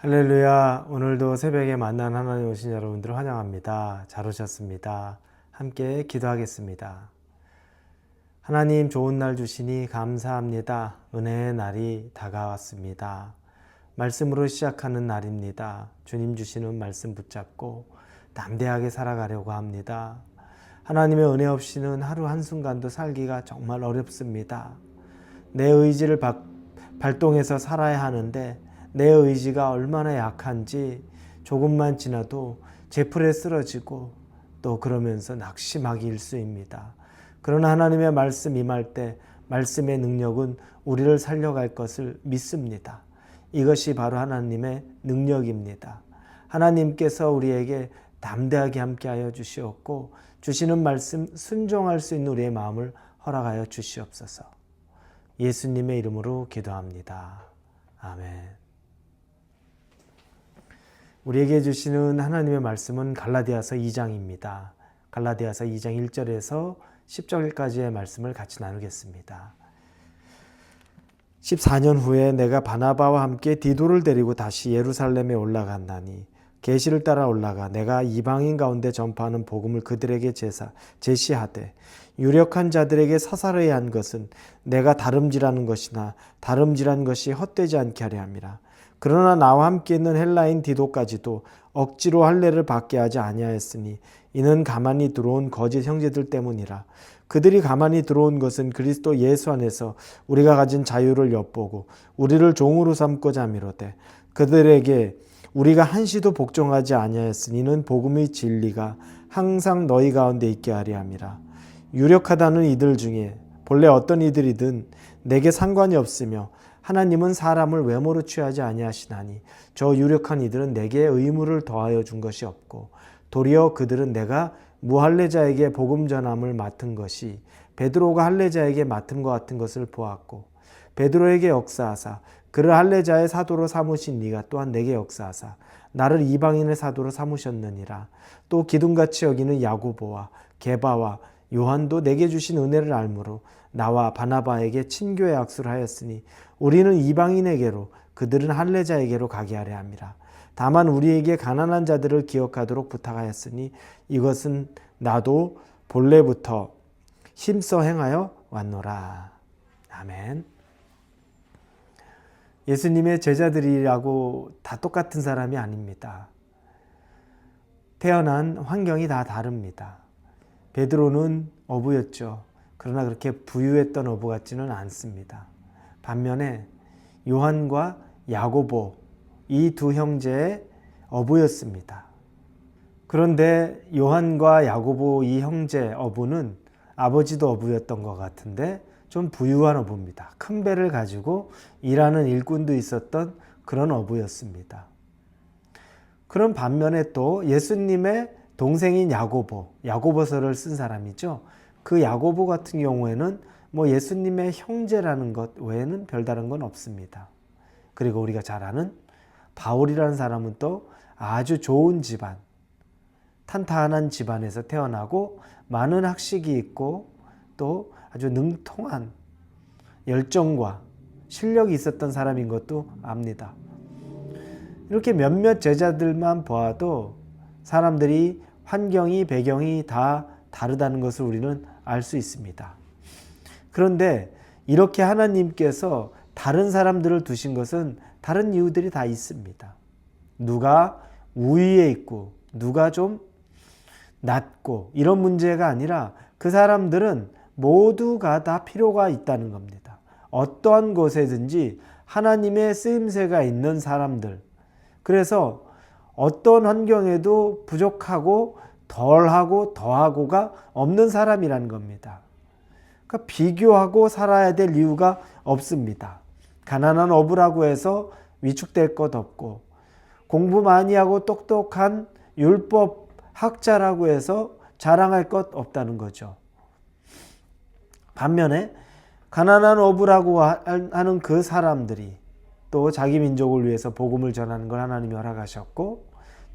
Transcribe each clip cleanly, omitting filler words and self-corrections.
할렐루야. 오늘도 새벽에 만난 하나님 오신 여러분들 환영합니다. 잘 오셨습니다. 함께 기도하겠습니다. 하나님 좋은 날 주시니 감사합니다. 은혜의 날이 다가왔습니다. 말씀으로 시작하는 날입니다. 주님 주시는 말씀 붙잡고 담대하게 살아가려고 합니다. 하나님의 은혜 없이는 하루 한순간도 살기가 정말 어렵습니다. 내 의지를 발동해서 살아야 하는데 내 의지가 얼마나 약한지 조금만 지나도 제풀에 쓰러지고 또 그러면서 낙심하기 일쑤입니다. 그러나 하나님의 말씀 임할 때 말씀의 능력은 우리를 살려갈 것을 믿습니다. 이것이 바로 하나님의 능력입니다. 하나님께서 우리에게 담대하게 함께하여 주시옵고 주시는 말씀 순종할 수 있는 우리의 마음을 허락하여 주시옵소서. 예수님의 이름으로 기도합니다. 아멘. 우리에게 주시는 하나님의 말씀은 갈라디아서 2장입니다. 갈라디아서 2장 1절에서 10절까지의 말씀을 같이 나누겠습니다. 14년 후에 내가 바나바와 함께 디도를 데리고 다시 예루살렘에 올라갔나니 계시를 따라 올라가 내가 이방인 가운데 전파하는 복음을 그들에게 제시하되 유력한 자들에게 사사로이 한 것은 내가 다름질하는 것이나 다름질한 것이 헛되지 않게 하려 함이라. 그러나 나와 함께 있는 헬라인 디도까지도 억지로 할례를 받게 하지 아니하였으니 이는 가만히 들어온 거짓 형제들 때문이라. 그들이 가만히 들어온 것은 그리스도 예수 안에서 우리가 가진 자유를 엿보고 우리를 종으로 삼고자 함이로되 그들에게 우리가 한시도 복종하지 아니하였으니 이는 복음의 진리가 항상 너희 가운데 있게 하려 함이라. 유력하다는 이들 중에 본래 어떤 이들이든 내게 상관이 없으며 하나님은 사람을 외모로 취하지 아니하시나니 저 유력한 이들은 내게 의무를 더하여 준 것이 없고 도리어 그들은 내가 무할례자에게 복음 전함을 맡은 것이 베드로가 할례자에게 맡은 것 같은 것을 보았고 베드로에게 역사하사 그를 할례자의 사도로 삼으신 네가 또한 내게 역사하사 나를 이방인의 사도로 삼으셨느니라. 또 기둥같이 여기는 야고보와 게바와 요한도 내게 주신 은혜를 알므로 나와 바나바에게 친교의 악수를 하였으니 우리는 이방인에게로 그들은 할례자에게로 가게 하려 함이라. 다만 우리에게 가난한 자들을 기억하도록 부탁하였으니 이것은 나도 본래부터 힘써 행하여 왔노라. 아멘. 예수님의 제자들이라고 다 똑같은 사람이 아닙니다. 태어난 환경이 다 다릅니다. 베드로는 어부였죠. 그러나 그렇게 부유했던 어부 같지는 않습니다. 반면에 요한과 야고보 이 두 형제의 어부였습니다. 그런데 요한과 야고보 이 형제 어부는 아버지도 어부였던 것 같은데 좀 부유한 어부입니다. 큰 배를 가지고 일하는 일꾼도 있었던 그런 어부였습니다. 그런 반면에 또 예수님의 동생인 야고보서를 쓴 사람이죠. 그 야고보 같은 경우에는 예수님의 형제라는 것 외에는 별다른 건 없습니다. 그리고 우리가 잘 아는 바울이라는 사람은 또 아주 좋은 집안, 탄탄한 집안에서 태어나고 많은 학식이 있고 또 아주 능통한 열정과 실력이 있었던 사람인 것도 압니다. 이렇게 몇몇 제자들만 보아도 사람들이 환경이 배경이 다 다르다는 것을 우리는 알 수 있습니다. 그런데 이렇게 하나님께서 다른 사람들을 두신 것은 다른 이유들이 다 있습니다. 누가 우위에 있고 누가 좀 낮고 이런 문제가 아니라 그 사람들은 모두가 다 필요가 있다는 겁니다. 어떠한 곳에든지 하나님의 쓰임새가 있는 사람들. 그래서 어떤 환경에도 부족하고 덜하고 더하고가 없는 사람이라는 겁니다. 그러니까 비교하고 살아야 될 이유가 없습니다. 가난한 어부라고 해서 위축될 것 없고 공부 많이 하고 똑똑한 율법 학자라고 해서 자랑할 것 없다는 거죠. 반면에 가난한 어부라고 하는 그 사람들이 또 자기 민족을 위해서 복음을 전하는 걸 하나님이 허락하셨고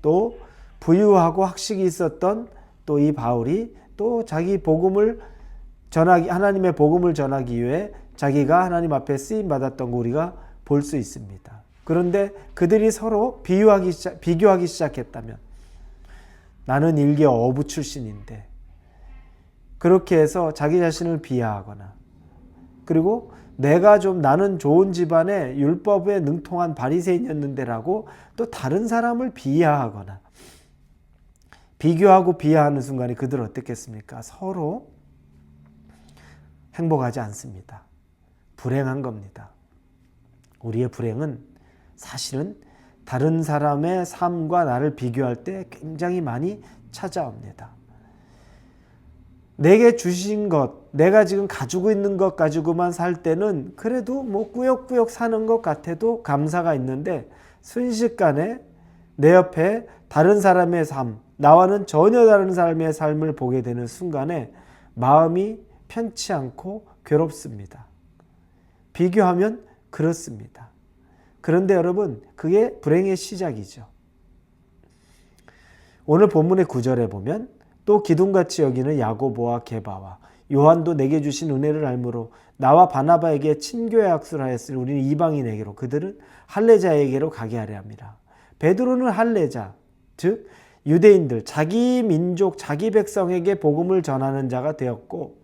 또 부유하고 학식이 있었던 또 이 바울이 또 자기 복음을 하나님의 복음을 전하기 위해 자기가 하나님 앞에 쓰임 받았던 거 우리가 볼 수 있습니다. 그런데 그들이 서로 비교하기 시작했다면, 나는 일개 어부 출신인데, 그렇게 해서 자기 자신을 비하하거나, 그리고 나는 좋은 집안의 율법에 능통한 바리새인이었는데라고 또 다른 사람을 비하하거나, 비교하고 비하하는 순간에 그들은 어떻겠습니까? 서로 행복하지 않습니다. 불행한 겁니다. 우리의 불행은 사실은 다른 사람의 삶과 나를 비교할 때 굉장히 많이 찾아옵니다. 내게 주신 것, 내가 지금 가지고 있는 것 가지고만 살 때는 그래도 뭐 꾸역꾸역 사는 것 같아도 감사가 있는데, 순식간에 내 옆에 다른 사람의 삶, 나와는 전혀 다른 사람의 삶을 보게 되는 순간에 마음이 편치 않고 괴롭습니다. 비교하면 그렇습니다. 그런데 여러분, 그게 불행의 시작이죠. 오늘 본문의 9절에 보면, 또 기둥같이 여기는 야고보와 게바와 요한도 내게 주신 은혜를 알므로 나와 바나바에게 친교의 악수를 하였으니 우리는 이방인에게로, 그들은 할례자에게로 가게 하려 합니다. 베드로는 할례자, 즉 유대인들, 자기 민족, 자기 백성에게 복음을 전하는 자가 되었고,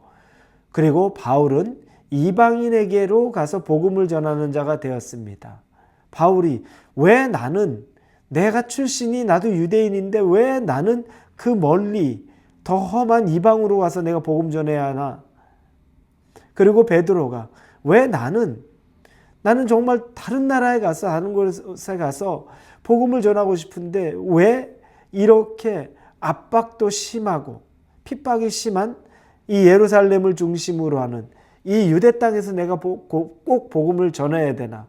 그리고 바울은 이방인에게로 가서 복음을 전하는 자가 되었습니다. 바울이 왜 내가 출신이 나도 유대인인데 왜 나는 그 멀리 더 험한 이방으로 가서 내가 복음 전해야 하나? 그리고 베드로가 왜 나는 정말 다른 나라에 가서, 다른 곳에 가서 복음을 전하고 싶은데 왜 이렇게 압박도 심하고 핍박이 심한 이 예루살렘을 중심으로 하는 이 유대 땅에서 내가 꼭 복음을 전해야 되나?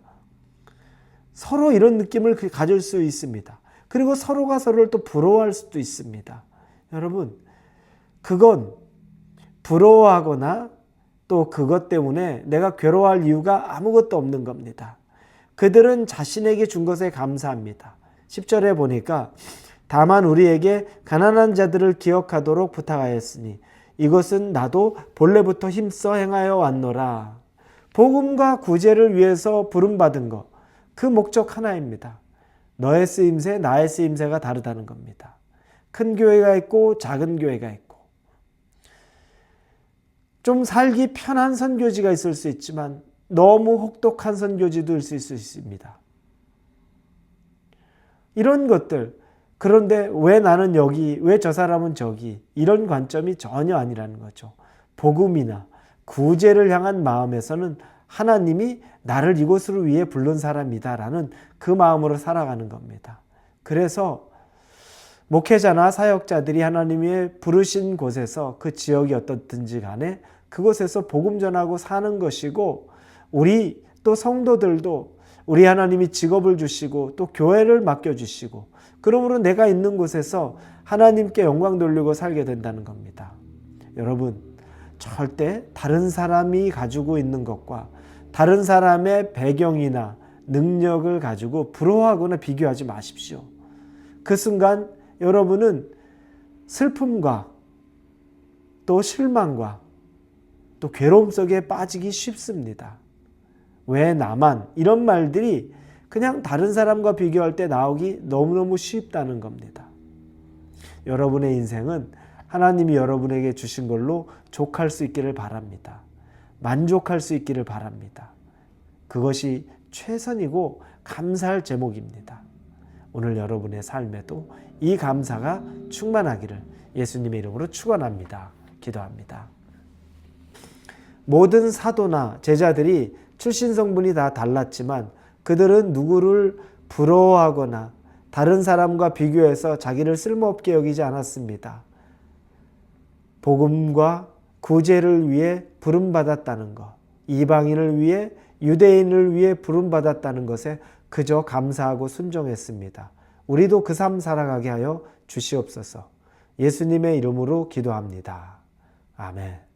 서로 이런 느낌을 가질 수 있습니다. 그리고 서로가 서로를 또 부러워할 수도 있습니다. 여러분, 그건 부러워하거나 또 그것 때문에 내가 괴로워할 이유가 아무것도 없는 겁니다. 그들은 자신에게 준 것에 감사합니다. 10절에 보니까 다만 우리에게 가난한 자들을 기억하도록 부탁하였으니 이것은 나도 본래부터 힘써 행하여 왔노라. 복음과 구제를 위해서 부름받은 것, 그 목적 하나입니다. 너의 쓰임새, 나의 쓰임새가 다르다는 겁니다. 큰 교회가 있고 작은 교회가 있고, 좀 살기 편한 선교지가 있을 수 있지만 너무 혹독한 선교지도 있을 수 있습니다. 이런 것들, 그런데 왜 나는 여기, 왜 저 사람은 저기, 이런 관점이 전혀 아니라는 거죠. 복음이나 구제를 향한 마음에서는 하나님이 나를 이곳으로 위해 부른 사람이다라는 그 마음으로 살아가는 겁니다. 그래서 목회자나 사역자들이 하나님의 부르신 곳에서, 그 지역이 어떻든지 간에 그곳에서 복음 전하고 사는 것이고, 우리 또 성도들도 우리 하나님이 직업을 주시고 또 교회를 맡겨주시고, 그러므로 내가 있는 곳에서 하나님께 영광 돌리고 살게 된다는 겁니다. 여러분, 절대 다른 사람이 가지고 있는 것과 다른 사람의 배경이나 능력을 가지고 부러워하거나 비교하지 마십시오. 그 순간 여러분은 슬픔과 또 실망과 또 괴로움 속에 빠지기 쉽습니다. 왜 나만? 이런 말들이 그냥 다른 사람과 비교할 때 나오기 너무너무 쉽다는 겁니다. 여러분의 인생은 하나님이 여러분에게 주신 걸로 족할 수 있기를 바랍니다. 만족할 수 있기를 바랍니다. 그것이 최선이고 감사할 제목입니다. 오늘 여러분의 삶에도 이 감사가 충만하기를 예수님의 이름으로 축원합니다. 기도합니다. 모든 사도나 제자들이 출신 성분이 다 달랐지만 그들은 누구를 부러워하거나 다른 사람과 비교해서 자기를 쓸모없게 여기지 않았습니다. 복음과 구제를 위해 부름받았다는 것, 이방인을 위해, 유대인을 위해 부름받았다는 것에 그저 감사하고 순종했습니다. 우리도 그 삶 살아가게 하여 주시옵소서. 예수님의 이름으로 기도합니다. 아멘.